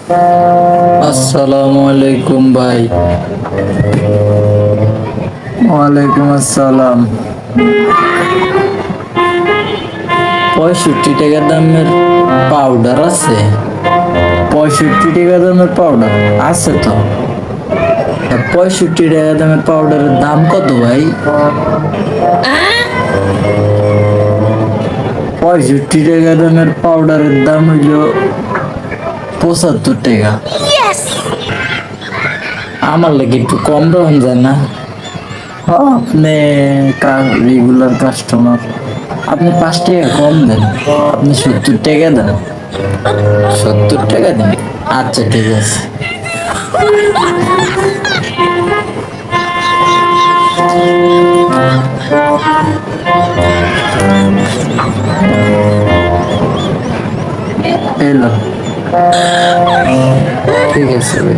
আসসালামু আলাইকুম ভাই। ওয়ালাইকুম আসসালাম। 65 টাকা দামের পাউডার আছে? 65 টাকা দামের পাউডার আছে তো। 65 টাকা দামের পাউডারের দাম কত ভাই? 65 টাকা দামের পাউডারের দাম হইল 75 টাকা। আমার লাগে একটু কম রাখুন যায় না? আপনি রেগুলার কাস্টমার, আপনি 5 টাকা কম দেন। আপনি 70 টাকা দেন। 70 টাকা দেন, আচ্ছা ঠিক আছে। এলো, ঠিক আছে ভাই।